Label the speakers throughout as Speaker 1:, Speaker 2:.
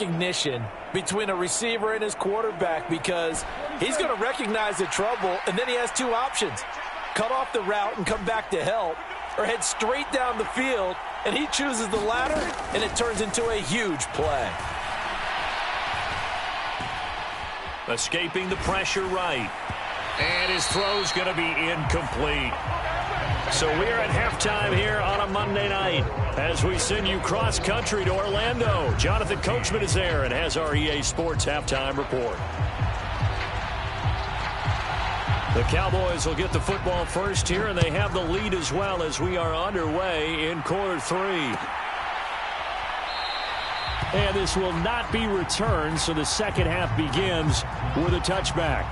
Speaker 1: recognition between a receiver and his quarterback, because he's going to recognize the trouble, and then he has two options. Cut off the route and come back to help, or head straight down the field, and he chooses the latter, and it turns into a huge play.
Speaker 2: Escaping the pressure right. And his throw's going to be incomplete. So we're at halftime here on a Monday night as we send you cross-country to Orlando. Jonathan Coachman is there and has our EA Sports halftime report. The Cowboys will get the football first here, and they have the lead as well as we are underway in quarter three. And this will not be returned, so the second half begins with a touchback.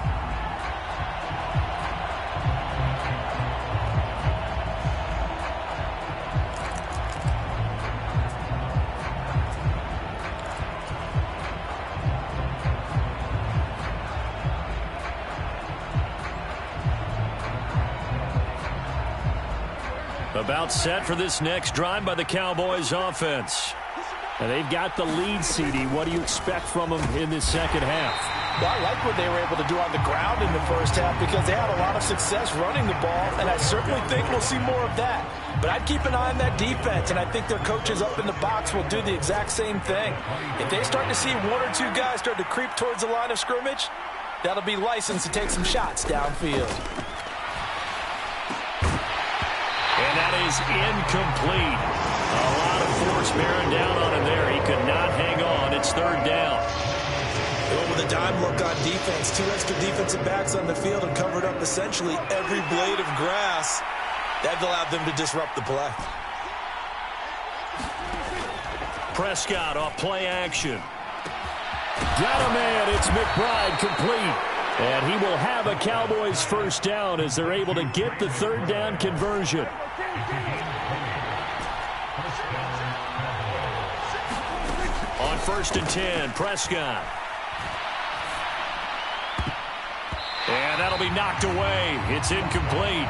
Speaker 2: About set for this next drive by the Cowboys offense. And they've got the lead, CD. What do you expect from them in this second half?
Speaker 1: Well, I like what they were able to do on the ground in the first half, because they had a lot of success running the ball, and I certainly think we'll see more of that. But I'd keep an eye on that defense, and I think their coaches up in the box will do the exact same thing. If they start to see one or two guys start to creep towards the line of scrimmage, that'll be licensed to take some shots downfield.
Speaker 2: And that is incomplete. A lot of force bearing down on him there. He could not hang on. It's third down.
Speaker 1: With a dime look on defense, two extra defensive backs on the field and covered up essentially every blade of grass. That allowed them to disrupt the play.
Speaker 2: Prescott off play action. Got a man. It's McBride complete. And he will have a Cowboys first down as they're able to get the third down conversion. On 1st and 10, Prescott. And that'll be knocked away. It's incomplete.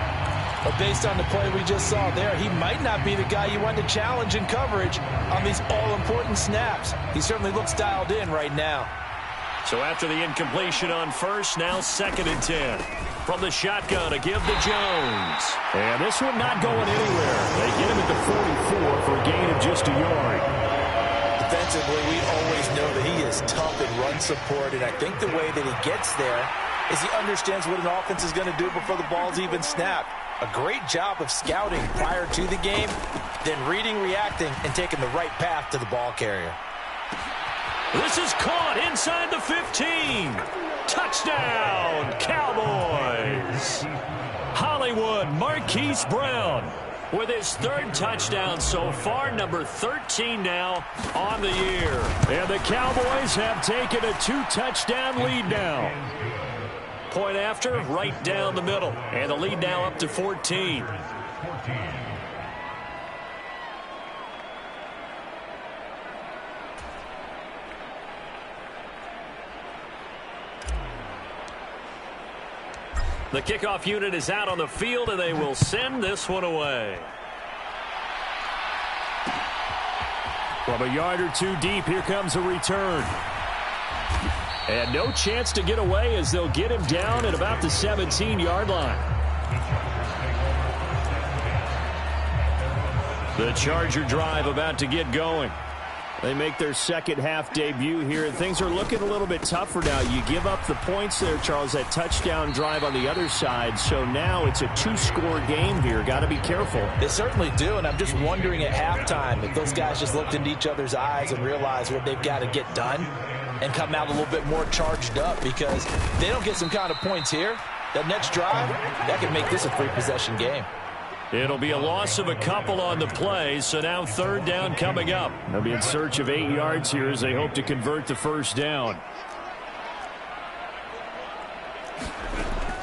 Speaker 1: But based on the play we just saw there, he might not be the guy you want to challenge in coverage on these all-important snaps. He certainly looks dialed in right now.
Speaker 2: So after the incompletion on first, now 2nd and 10. From the shotgun, a give to Jones. And this one not going anywhere. They get him at the 44 for a gain of just a yard.
Speaker 1: Defensively, we always know that he is tough in run support, and I think the way that he gets there is he understands what an offense is going to do before the ball's even snapped. A great job of scouting prior to the game, then reading, reacting, and taking the right path to the ball carrier.
Speaker 2: This is caught inside the 15. Touchdown, Cowboys. Hollywood Marquise Brown with his third touchdown so far, number 13 now on the year. And the Cowboys have taken a 2-touchdown lead now. Point after, right down the middle. And the lead now up to 14. The kickoff unit is out on the field, and they will send this one away. From a yard or two deep, here comes a return. And no chance to get away as they'll get him down at about the 17-yard line. The Charger drive about to get going. They make their second half debut here, and things are looking a little bit tougher now. You give up the points there, Charles, that touchdown drive on the other side. So now it's a 2-score game here. Got to be careful.
Speaker 1: They certainly do, and I'm just wondering at halftime if those guys just looked into each other's eyes and realized what they've got to get done and come out a little bit more charged up, because if they don't get some kind of points here, that next drive, that could make this a 3-possession game.
Speaker 2: It'll be a loss of a couple on the play, so now third down coming up. They'll be in search of 8 yards here as they hope to convert the first down.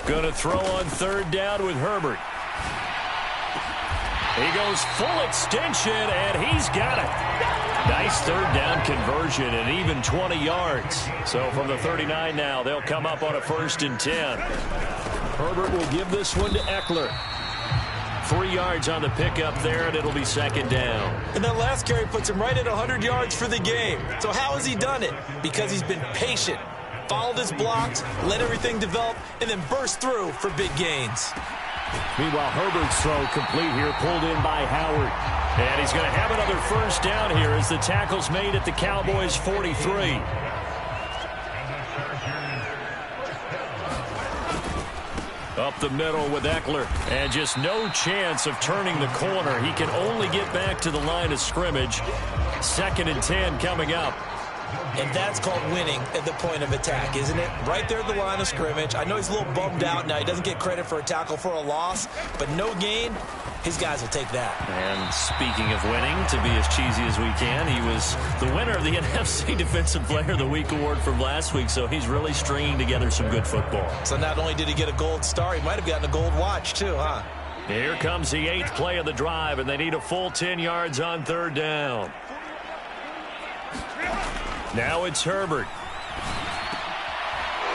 Speaker 2: Going to throw on third down with Herbert. He goes full extension, and he's got it. Nice third down conversion and even 20 yards. So from the 39 now, they'll come up on a 1st and 10. Herbert will give this one to Eckler. 3 yards on the pickup there, and it'll be second down.
Speaker 1: And that last carry puts him right at 100 yards for the game. So how has he done it? Because he's been patient, followed his blocks, let everything develop, and then burst through for big gains.
Speaker 2: Meanwhile, Herbert's throw complete here, pulled in by Howard. And he's going to have another first down here as the tackle's made at the Cowboys' 43. Up the middle with Eckler. And just no chance of turning the corner. He can only get back to the line of scrimmage. 2nd and 10 coming up.
Speaker 1: And that's called winning at the point of attack, isn't it? Right there at the line of scrimmage. I know he's a little bummed out now. He doesn't get credit for a tackle for a loss, but no gain, his guys will take that.
Speaker 2: And speaking of winning, to be as cheesy as we can, he was the winner of the NFC Defensive Player of the Week award from last week, so he's really stringing together some good football.
Speaker 1: So not only did he get a gold star, he might have gotten a gold watch too, huh?
Speaker 2: Here comes the 8th play of the drive, and they need a full 10 yards on 3rd down. Now it's Herbert.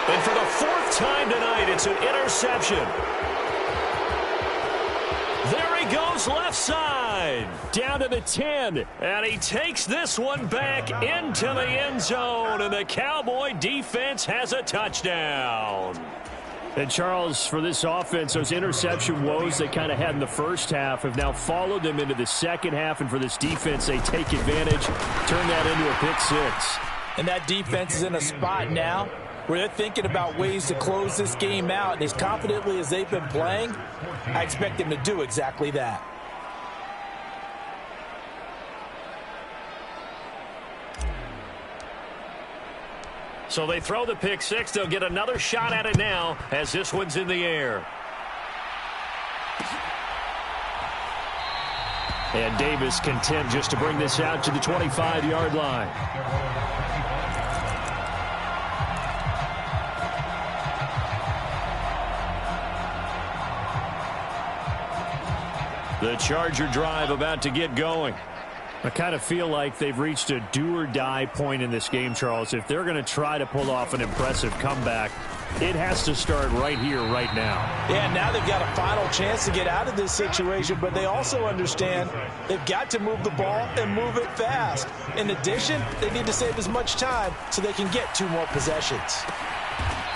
Speaker 2: And for the 4th time tonight, it's an interception. There he goes left side. Down to the 10. And he takes this one back into the end zone. And the Cowboy defense has a touchdown. And, Charles, for this offense, those interception woes they kind of had in the first half have now followed them into the second half. And for this defense, they take advantage, turn that into a pick 6.
Speaker 1: And that defense is in a spot now where they're thinking about ways to close this game out. And as confidently as they've been playing, I expect them to do exactly that.
Speaker 2: So they throw the pick 6. They'll get another shot at it now as this one's in the air. And Davis content just to bring this out to the 25-yard line. The Charger drive about to get going. I kind of feel like they've reached a do-or-die point in this game, Charles. If they're going to try to pull off an impressive comeback, it has to start right here, right now.
Speaker 1: Yeah, now they've got a final chance to get out of this situation, but they also understand they've got to move the ball and move it fast. In addition, they need to save as much time so they can get 2 more possessions.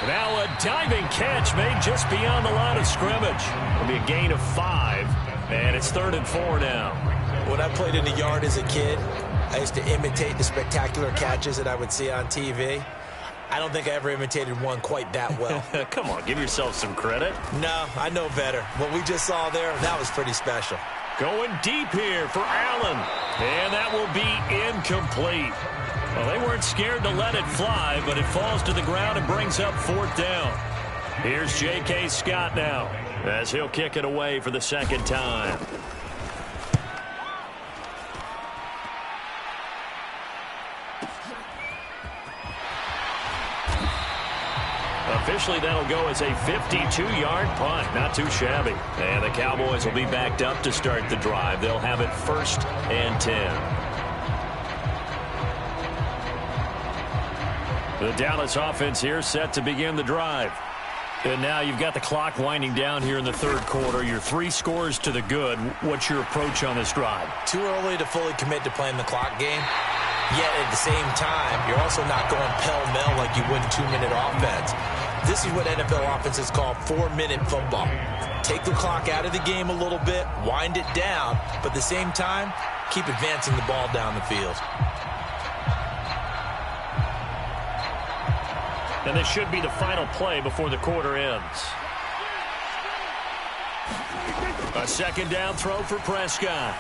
Speaker 2: Now a diving catch made just beyond the line of scrimmage. It'll be a gain of 5, and it's 3rd and 4 now.
Speaker 1: When I played in the yard as a kid, I used to imitate the spectacular catches that I would see on TV. I don't think I ever imitated one quite that well.
Speaker 2: Come on, give yourself some credit.
Speaker 1: No, I know better. What we just saw there, that was pretty special.
Speaker 2: Going deep here for Allen. And that will be incomplete. Well, they weren't scared to let it fly, but it falls to the ground and brings up 4th down. Here's J.K. Scott now as he'll kick it away for the 2nd time. Officially, that'll go as a 52-yard punt. Not too shabby. And the Cowboys will be backed up to start the drive. They'll have it 1st and 10. The Dallas offense here set to begin the drive. And now you've got the clock winding down here in the 3rd quarter. Your 3 scores to the good. What's your approach on this drive?
Speaker 1: Too early to fully commit to playing the clock game. Yet at the same time, you're also not going pell-mell like you would in 2-minute offense. This is what NFL offenses call 4-minute football. Take the clock out of the game a little bit, wind it down, but at the same time, keep advancing the ball down the field.
Speaker 2: And this should be the final play before the quarter ends. A 2nd down throw for Prescott.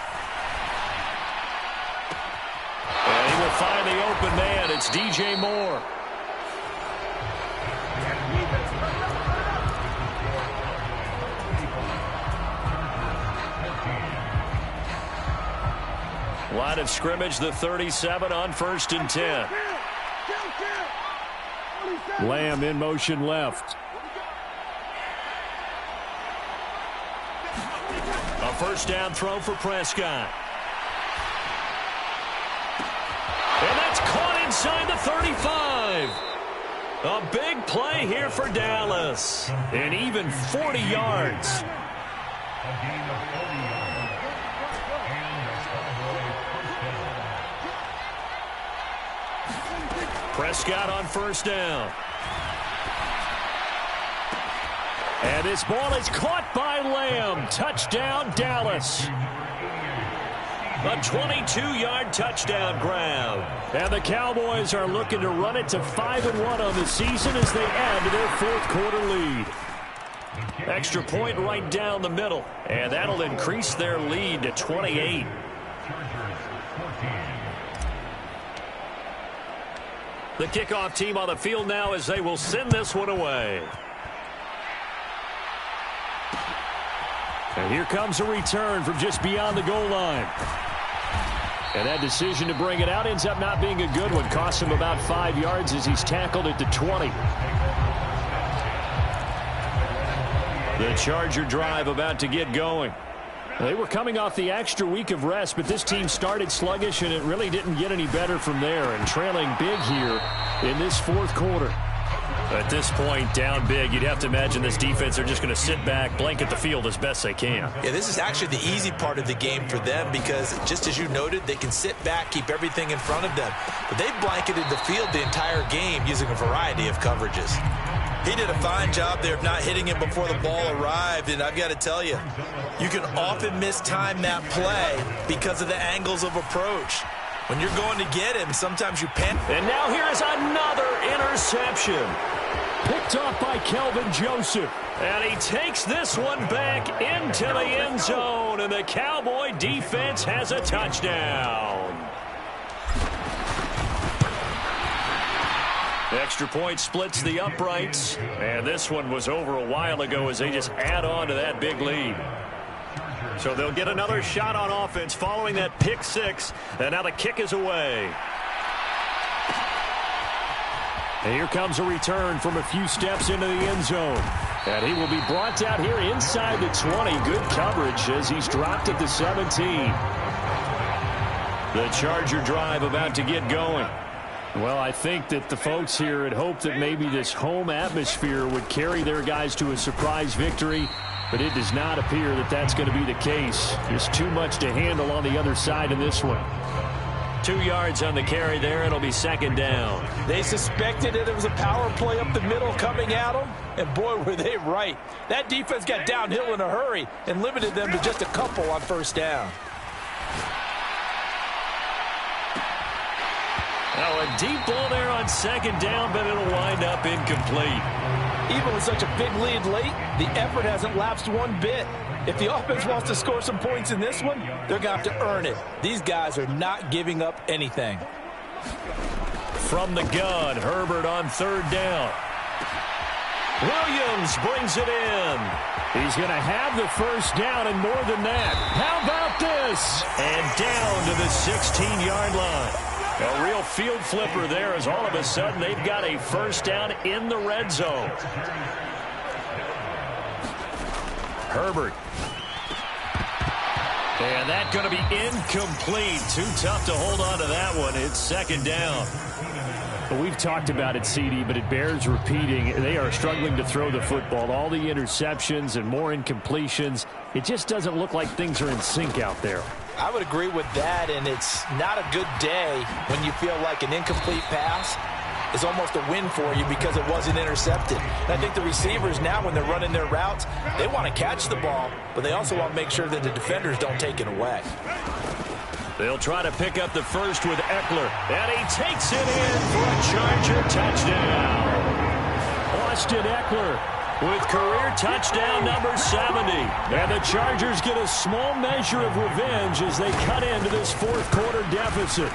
Speaker 2: And he will find the open man. It's DJ Moore. Line of scrimmage, the 37 on 1st and 10. Lamb in motion left. A 1st down throw for Prescott. And that's caught inside the 35. A big play here for Dallas. And even 40 yards. Prescott on first down. And this ball is caught by Lamb. Touchdown, Dallas. A 22-yard touchdown grab. And the Cowboys are looking to run it to 5-1 on the season as they add to their fourth-quarter lead. Extra point right down the middle. And that'll increase their lead to 28. The kickoff team on the field now as they will send this one away. And here comes a return from just beyond the goal line. And that decision to bring it out ends up not being a good one. Costs him about 5 yards as he's tackled at the 20. The Charger drive about to get going. They were coming off the extra week of rest, but this team started sluggish, and it really didn't get any better from there. And trailing big here in this fourth quarter. At this point, down big, you'd have to imagine this defense are just going to sit back, blanket the field as best they can.
Speaker 1: Yeah, this is actually the easy part of the game for them because, just as you noted, they can sit back, keep everything in front of them. But they've blanketed the field the entire game using a variety of coverages. He did a fine job there of not hitting him before the ball arrived, and I've got to tell you, you can often mistime that play because of the angles of approach. When you're going to get him, sometimes you panic.
Speaker 2: And now here is another interception. Picked off by Kelvin Joseph. And he takes this one back into the end zone, and the Cowboy defense has a touchdown. Extra point splits the uprights, and this one was over a while ago as they just add on to that big lead. So they'll get another shot on offense following that pick six, and now the kick is away. And here comes a return from a few steps into the end zone. And he will be brought down here inside the 20. Good coverage as he's dropped at the 17. The Charger drive about to get going. Well, I think that the folks here had hoped that maybe this home atmosphere would carry their guys to a surprise victory, but it does not appear that that's going to be the case. There's too much to handle on the other side in this one. 2 yards on the carry there. It'll be second down.
Speaker 1: They suspected it was a power play up the middle coming at them, and boy, were they right. That defense got downhill in a hurry and limited them to just a couple on first down.
Speaker 2: Now a deep ball there on second down, but it'll wind up incomplete.
Speaker 1: Even with such a big lead late, the effort hasn't lapsed one bit. If the offense wants to score some points in this one, they're going to have to earn it. These guys are not giving up anything.
Speaker 2: From the gun, Herbert on third down. Williams brings it in. He's going to have the first down and more than that. How about this? And down to the 16-yard line. A real field flipper there as all of a sudden they've got a first down in the red zone. Herbert. And that's going to be incomplete. Too tough to hold on to that one. It's second down. Well, we've talked about it, CD, but it bears repeating. They are struggling to throw the football. All the interceptions and more incompletions. It just doesn't look like things are in sync out there.
Speaker 1: I would agree with that, and it's not a good day when you feel like an incomplete pass is almost a win for you because it wasn't intercepted. And I think the receivers now, when they're running their routes, they want to catch the ball, but they also want to make sure that the defenders don't take it away.
Speaker 2: They'll try to pick up the first with Eckler, and he takes it in for a Charger touchdown. Austin Eckler with career touchdown number 70. And the Chargers get a small measure of revenge as they cut into this fourth quarter deficit.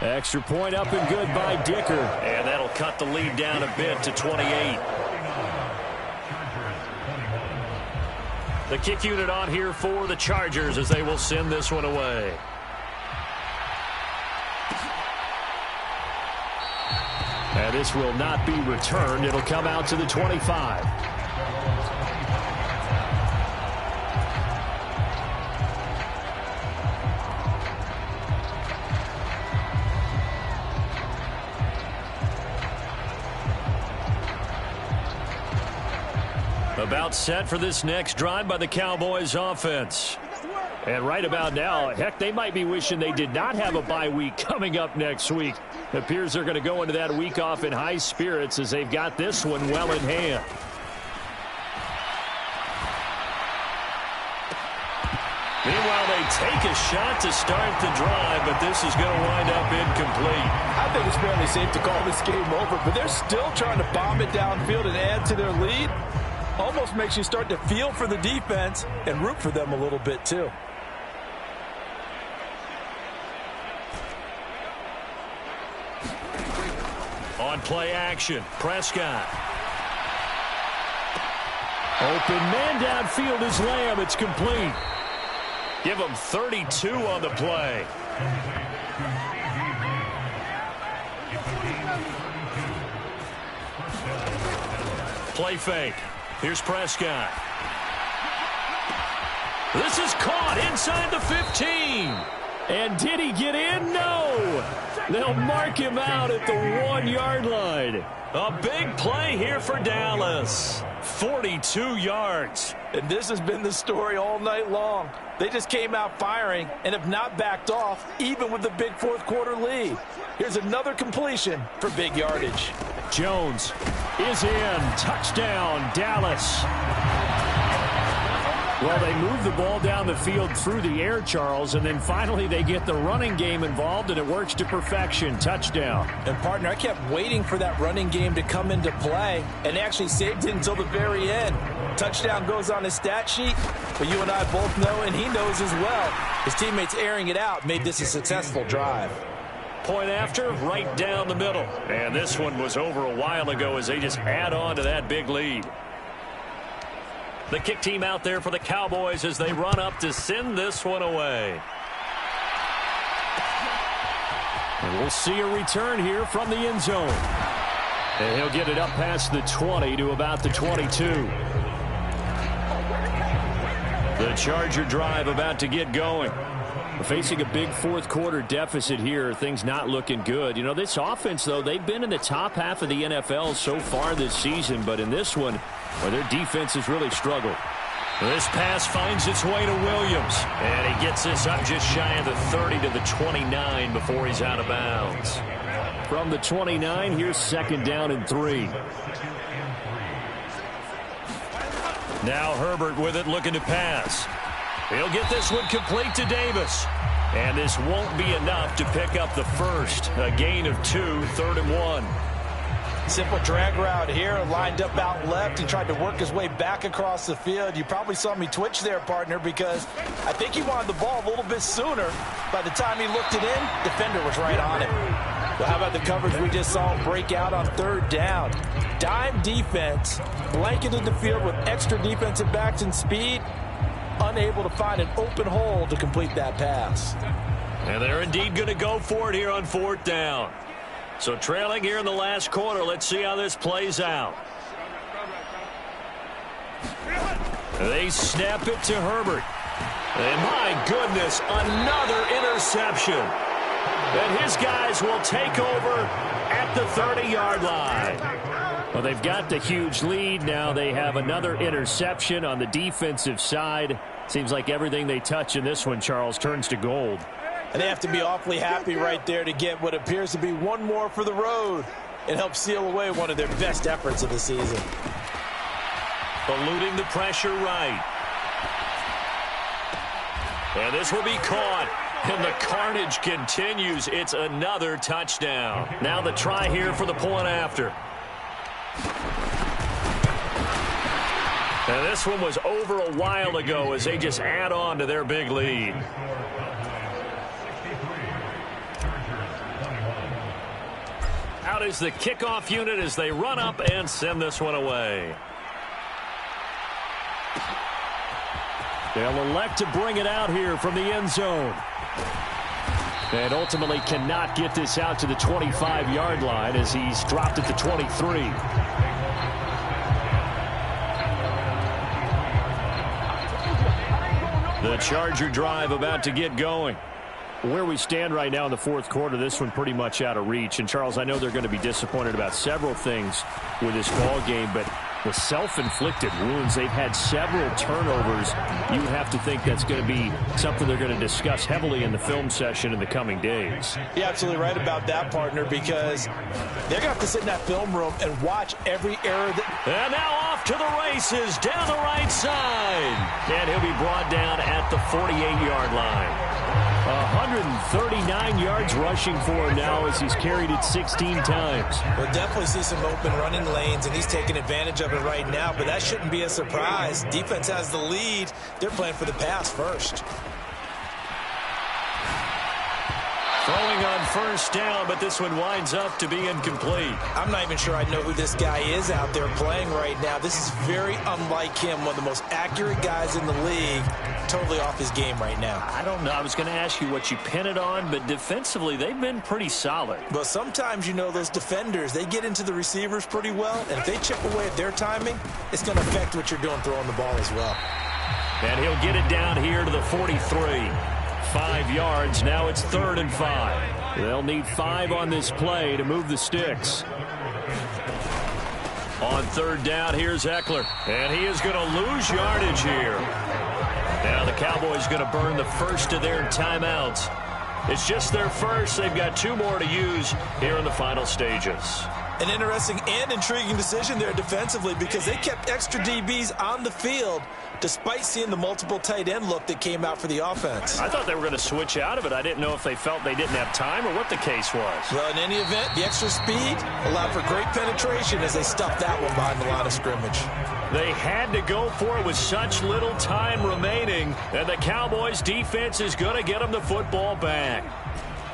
Speaker 2: Extra point up and good by Dicker. And that'll cut the lead down a bit to 28. The kick unit on here for the Chargers as they will send this one away. And this will not be returned. It'll come out to the 25. About set for this next drive by the Cowboys offense. And right about now, heck, they might be wishing they did not have a bye week coming up next week. It appears they're going to go into that week off in high spirits as they've got this one well in hand. Meanwhile, they take a shot to start the drive, but this is going to wind up incomplete.
Speaker 1: I think it's fairly safe to call this game over, but they're still trying to bomb it downfield and add to their lead. Almost makes you start to feel for the defense and root for them a little bit, too.
Speaker 2: On play action, Prescott. Open man downfield is Lamb. It's complete. Give him 32 on the play. Play fake. Here's Prescott. This is caught inside the 15. And did he get in? No. They'll mark him out at the 1-yard line. A big play here for Dallas. 42 yards.
Speaker 1: And this has been the story all night long. They just came out firing and have not backed off, even with the big fourth-quarter lead. Here's another completion for big yardage.
Speaker 2: Jones is in. Touchdown, Dallas. Well, they move the ball down the field through the air, Charles, and then finally they get the running game involved, and it works to perfection. Touchdown.
Speaker 1: And, partner, I kept waiting for that running game to come into play, and actually saved it until the very end. Touchdown goes on his stat sheet, but you and I both know, and he knows as well, his teammates airing it out made this a successful drive.
Speaker 2: Point after, right down the middle. And this one was over a while ago as they just add on to that big lead. The kick team out there for the Cowboys as they run up to send this one away. And we'll see a return here from the end zone. And he'll get it up past the 20 to about the 22. The Charger drive about to get going. We're facing a big fourth-quarter deficit here. Things not looking good. You know, this offense, though, they've been in the top half of the NFL so far this season. But in this one, well, their defense has really struggled. This pass finds its way to Williams. And he gets this up just shy of the 30 to the 29 before he's out of bounds. From the 29, here's 2nd down and 3. Now Herbert with it, looking to pass. He'll get this one complete to Davis. And this won't be enough to pick up the first. A gain of 2, 3rd and 1.
Speaker 1: Simple drag route here, lined up out left and tried to work his way back across the field. You probably saw me twitch there, partner, because I think he wanted the ball a little bit sooner. By the time he looked it in, defender was right on him. Well, how about the coverage we just saw break out on 3rd down? Dime defense, blanketed the field with extra defensive backs and speed, unable to find an open hole to complete that pass.
Speaker 2: And they're indeed going to go for it here on 4th down. So trailing here in the last quarter, let's see how this plays out. They snap it to Herbert. And my goodness, another interception. And his guys will take over at the 30-yard line. Well, they've got the huge lead. Now they have another interception on the defensive side. Seems like everything they touch in this one, Charles, turns to gold.
Speaker 1: And they have to be awfully happy right there to get what appears to be one more for the road and help seal away one of their best efforts of the season.
Speaker 2: Eluding the pressure right. And this will be caught. And the carnage continues. It's another touchdown. Now the try here for the point after. And this one was over a while ago as they just add on to their big lead. Out is the kickoff unit as they run up and send this one away. They'll elect to bring it out here from the end zone. And ultimately cannot get this out to the 25-yard line as he's dropped at the 23. The Charger drive about to get going. Where we stand right now in the fourth quarter, this one pretty much out of reach. And, Charles, I know they're going to be disappointed about several things with this ball game, but The self-inflicted wounds. They've had several turnovers. You would have to think that's going to be something they're going to discuss heavily in the film session in the coming days.
Speaker 1: You're absolutely right about that, partner, because they're going to have to sit in that film room and watch every error.
Speaker 2: And now off to the races down the right side. And he'll be brought down at the 48-yard line. 139 yards rushing for him now as he's carried it 16 times.
Speaker 1: We'll definitely see some open running lanes, and he's taking advantage of it right now, but that shouldn't be a surprise. Defense has the lead. They're playing for the pass first.
Speaker 2: Throwing on first down, but this one winds up to be incomplete.
Speaker 1: I'm not even sure I know who this guy is out there playing right now. This is very unlike him, one of the most accurate guys in the league. Totally off his game right now.
Speaker 2: I don't know. I was going to ask you what you pin it on, but defensively, they've been pretty solid.
Speaker 1: But sometimes, you know, those defenders, they get into the receivers pretty well, and if they chip away at their timing, it's going to affect what you're doing throwing the ball as well.
Speaker 2: And he'll get it down here to the 43. 5 yards. Now it's 3rd and 5. They'll need 5 on this play to move the sticks. On 3rd down, here's Eckler. And he is going to lose yardage here. Now the Cowboys going to burn the first of their timeouts. It's just their first. They've got 2 more to use here in the final stages.
Speaker 1: An interesting and intriguing decision there defensively because they kept extra DBs on the field despite seeing the multiple tight end look that came out for the offense.
Speaker 2: I thought they were going to switch out of it. I didn't know if they felt they didn't have time or what the case was.
Speaker 1: Well, in any event, the extra speed allowed for great penetration as they stuffed that one behind the line of scrimmage.
Speaker 2: They had to go for it with such little time remaining, and the Cowboys defense is going to get them the football back.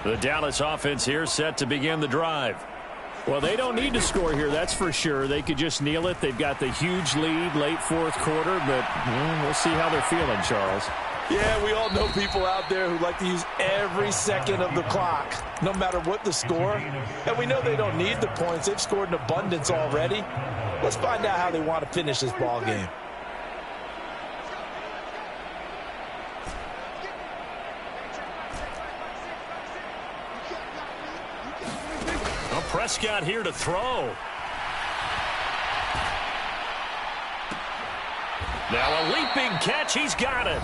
Speaker 2: The Dallas offense here set to begin the drive. Well, they don't need to score here, that's for sure. They could just kneel it. They've got the huge lead late 4th quarter, but we'll see how they're feeling, Charles.
Speaker 1: Yeah, we all know people out there who like to use every second of the clock, no matter what the score. And we know they don't need the points. They've scored in abundance already. Let's find out how they want to finish this ball game.
Speaker 2: Prescott here to throw. Now a leaping catch. He's got it.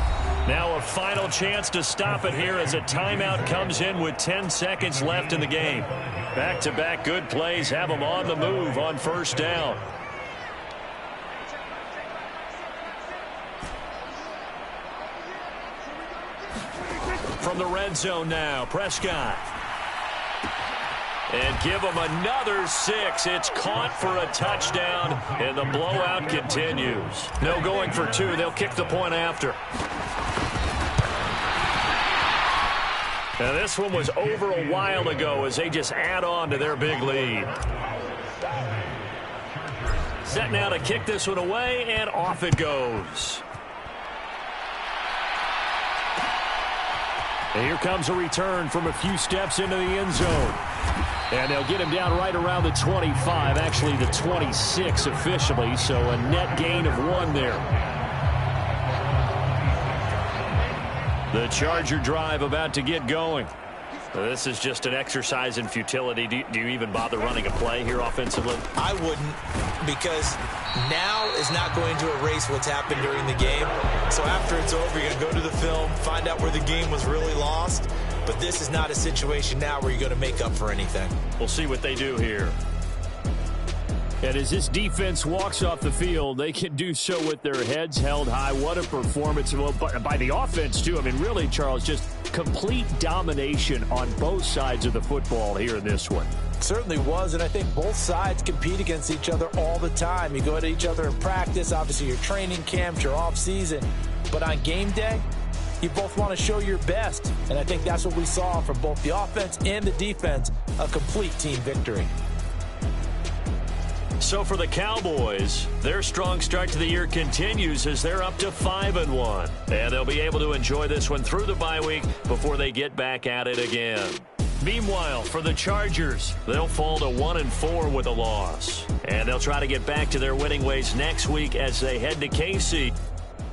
Speaker 2: Now a final chance to stop it here as a timeout comes in with 10 seconds left in the game. Back-to-back good plays have them on the move on first down. From the red zone now, Prescott. And give them another 6. It's caught for a touchdown, and the blowout continues. No going for 2. They'll kick the point after. And this one was over a while ago as they just add on to their big lead. Set now to kick this one away, and off it goes. And here comes a return from a few steps into the end zone. And they'll get him down right around the 25, actually the 26 officially, so a net gain of 1 there. The Charger drive about to get going. This is just an exercise in futility. Do you even bother running a play here offensively?
Speaker 1: I wouldn't, because now is not going to erase what's happened during the game. So after it's over, you're going to go to the film, find out where the game was really lost. But this is not a situation now where you're going to make up for anything.
Speaker 2: We'll see what they do here. And as this defense walks off the field, they can do so with their heads held high. What a performance by the offense, too. I mean, really, Charles, just complete domination on both sides of the football here in this one.
Speaker 1: Certainly was, and I think both sides compete against each other all the time. You go at each other in practice, obviously your training camps, your off-season. But on game day, you both want to show your best, and I think that's what we saw from both the offense and the defense, a complete team victory.
Speaker 2: So for the Cowboys, their strong start to the year continues as they're up to 5-1. And they'll be able to enjoy this one through the bye week before they get back at it again. Meanwhile, for the Chargers, they'll fall to 1-4 with a loss. And they'll try to get back to their winning ways next week as they head to KC.